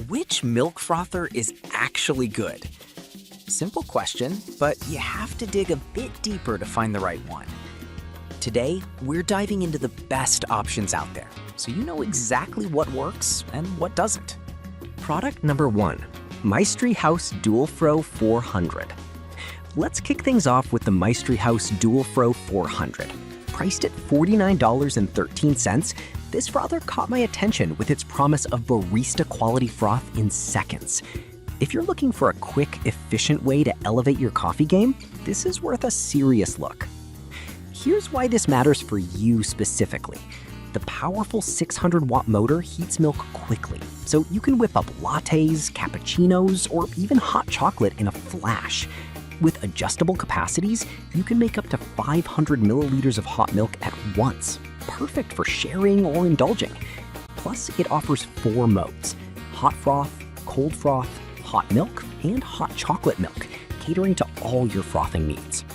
Which milk frother is actually good? Simple question, but you have to dig a bit deeper to find the right one. Today, we're diving into the best options out there, so you know exactly what works and what doesn't. Product number 1, Maestri House Dual Fro 400. Let's kick things off with the Maestri House Dual Fro 400. Priced at $49.13, this frother caught my attention with its promise of barista quality froth in seconds. If you're looking for a quick, efficient way to elevate your coffee game, this is worth a serious look. Here's why this matters for you specifically. The powerful 600-watt motor heats milk quickly, so you can whip up lattes, cappuccinos, or even hot chocolate in a flash. With adjustable capacities, you can make up to 500 milliliters of hot milk at once, perfect for sharing or indulging. Plus, it offers 4 modes: hot froth, cold froth, hot milk, and hot chocolate milk, catering to all your frothing needs.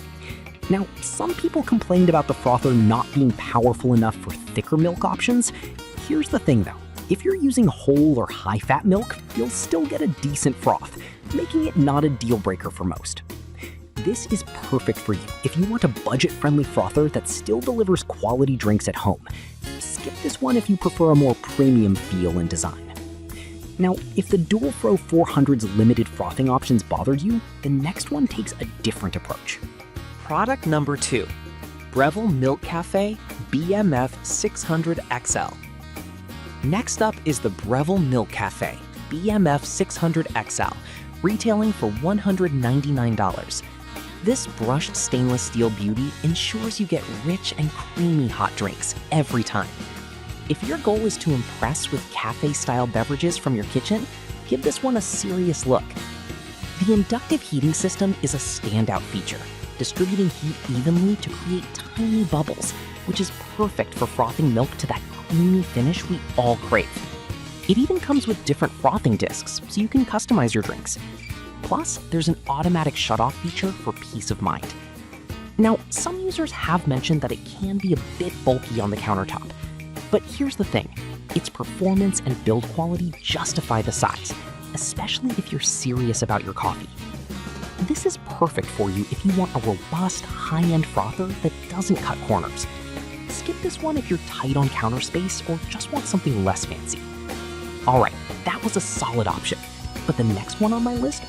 Now, some people complained about the frother not being powerful enough for thicker milk options. Here's the thing though, if you're using whole or high-fat milk, you'll still get a decent froth, making it not a deal breaker for most. This is perfect for you if you want a budget-friendly frother that still delivers quality drinks at home. Skip this one if you prefer a more premium feel and design. Now, if the Dual Fro 400's limited frothing options bothered you, the next one takes a different approach. Product number 2, Breville Milk Cafe BMF 600 XL. Next up is the Breville Milk Cafe BMF 600 XL, retailing for $199. This brushed stainless steel beauty ensures you get rich and creamy hot drinks every time. If your goal is to impress with cafe-style beverages from your kitchen, give this one a serious look. The inductive heating system is a standout feature, distributing heat evenly to create tiny bubbles, which is perfect for frothing milk to that creamy finish we all crave. It even comes with different frothing discs, so you can customize your drinks. Plus, there's an automatic shutoff feature for peace of mind. Now, some users have mentioned that it can be a bit bulky on the countertop. But here's the thing, its performance and build quality justify the size, especially if you're serious about your coffee. This is perfect for you if you want a robust, high-end frother that doesn't cut corners. Skip this one if you're tight on counter space or just want something less fancy. Alright, that was a solid option. But the next one on my list?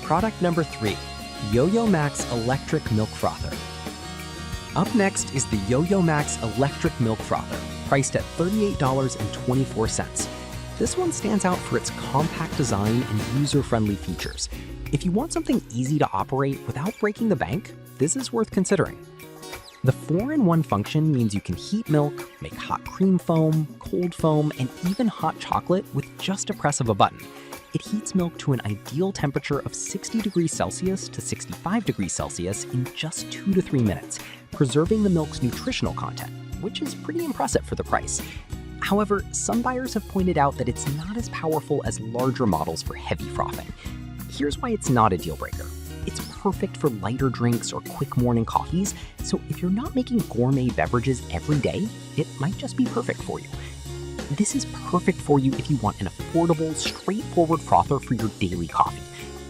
Product number 3, Yo-Yo Max Electric Milk Frother. Up next is the Yo-Yo Max Electric Milk Frother, priced at $38.24. This one stands out for its compact design and user-friendly features. If you want something easy to operate without breaking the bank, this is worth considering. The 4-in-1 function means you can heat milk, make hot cream foam, cold foam, and even hot chocolate with just a press of a button. It heats milk to an ideal temperature of 60 degrees Celsius to 65 degrees Celsius in just 2 to 3 minutes, preserving the milk's nutritional content, which is pretty impressive for the price. However, some buyers have pointed out that it's not as powerful as larger models for heavy frothing. Here's why it's not a deal breaker. It's perfect for lighter drinks or quick morning coffees, so if you're not making gourmet beverages every day, it might just be perfect for you. This is perfect for you if you want an affordable, straightforward frother for your daily coffee.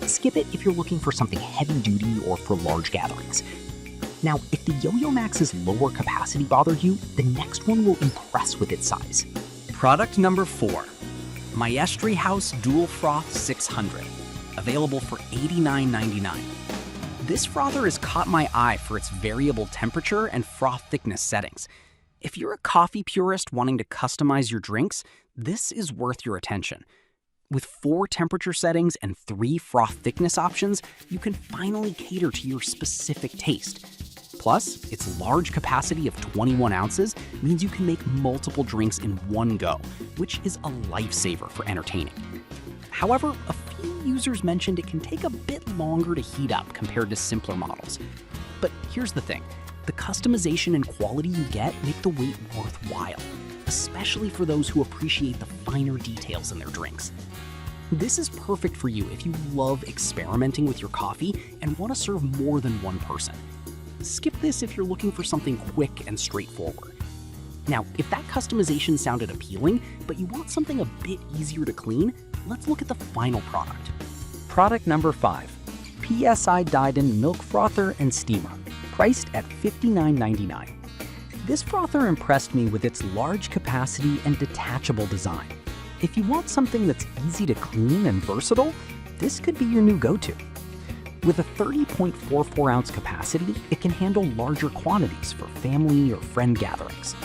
Skip it if you're looking for something heavy-duty or for large gatherings. Now, if the Yo-Yo Max's lower capacity bothered you, the next one will impress with its size. Product number 4, Maestri House Dual Froth 600, available for $89.99. This frother has caught my eye for its variable temperature and froth thickness settings. If you're a coffee purist wanting to customize your drinks, this is worth your attention. With 4 temperature settings and 3 froth thickness options, you can finally cater to your specific taste. Plus, its large capacity of 21 ounces means you can make multiple drinks in one go, which is a lifesaver for entertaining. However, a few users mentioned it can take a bit longer to heat up compared to simpler models. But here's the thing. The customization and quality you get make the wait worthwhile, especially for those who appreciate the finer details in their drinks. This is perfect for you if you love experimenting with your coffee and want to serve more than one person. Skip this if you're looking for something quick and straightforward. Now, if that customization sounded appealing, but you want something a bit easier to clean, let's look at the final product. Product number 5, PSI Dyden Milk Frother and Steamer, priced at $59.99. This frother impressed me with its large capacity and detachable design. If you want something that's easy to clean and versatile, this could be your new go-to. With a 30.44 ounce capacity, it can handle larger quantities for family or friend gatherings.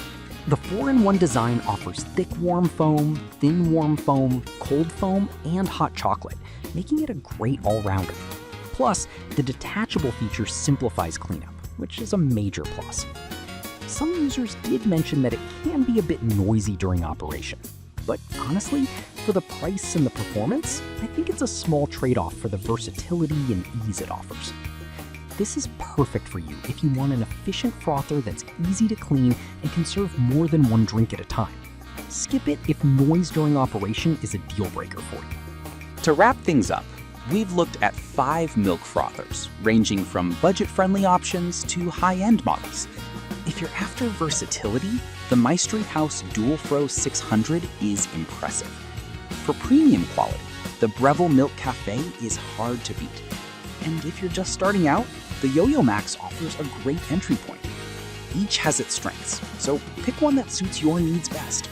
The 4-in-1 design offers thick warm foam, thin warm foam, cold foam, and hot chocolate, making it a great all-rounder. Plus, the detachable feature simplifies cleanup, which is a major plus. Some users did mention that it can be a bit noisy during operation, but honestly, for the price and the performance, I think it's a small trade-off for the versatility and ease it offers. This is perfect for you if you want an efficient frother that's easy to clean and can serve more than one drink at a time. Skip it if noise during operation is a deal breaker for you. To wrap things up, we've looked at 5 milk frothers, ranging from budget-friendly options to high-end models. If you're after versatility, the Maestri House Dual Fro 600 is impressive. For premium quality, the Breville Milk Cafe is hard to beat. And if you're just starting out, the Yo-Yo Max offers a great entry point. Each has its strengths, so pick one that suits your needs best.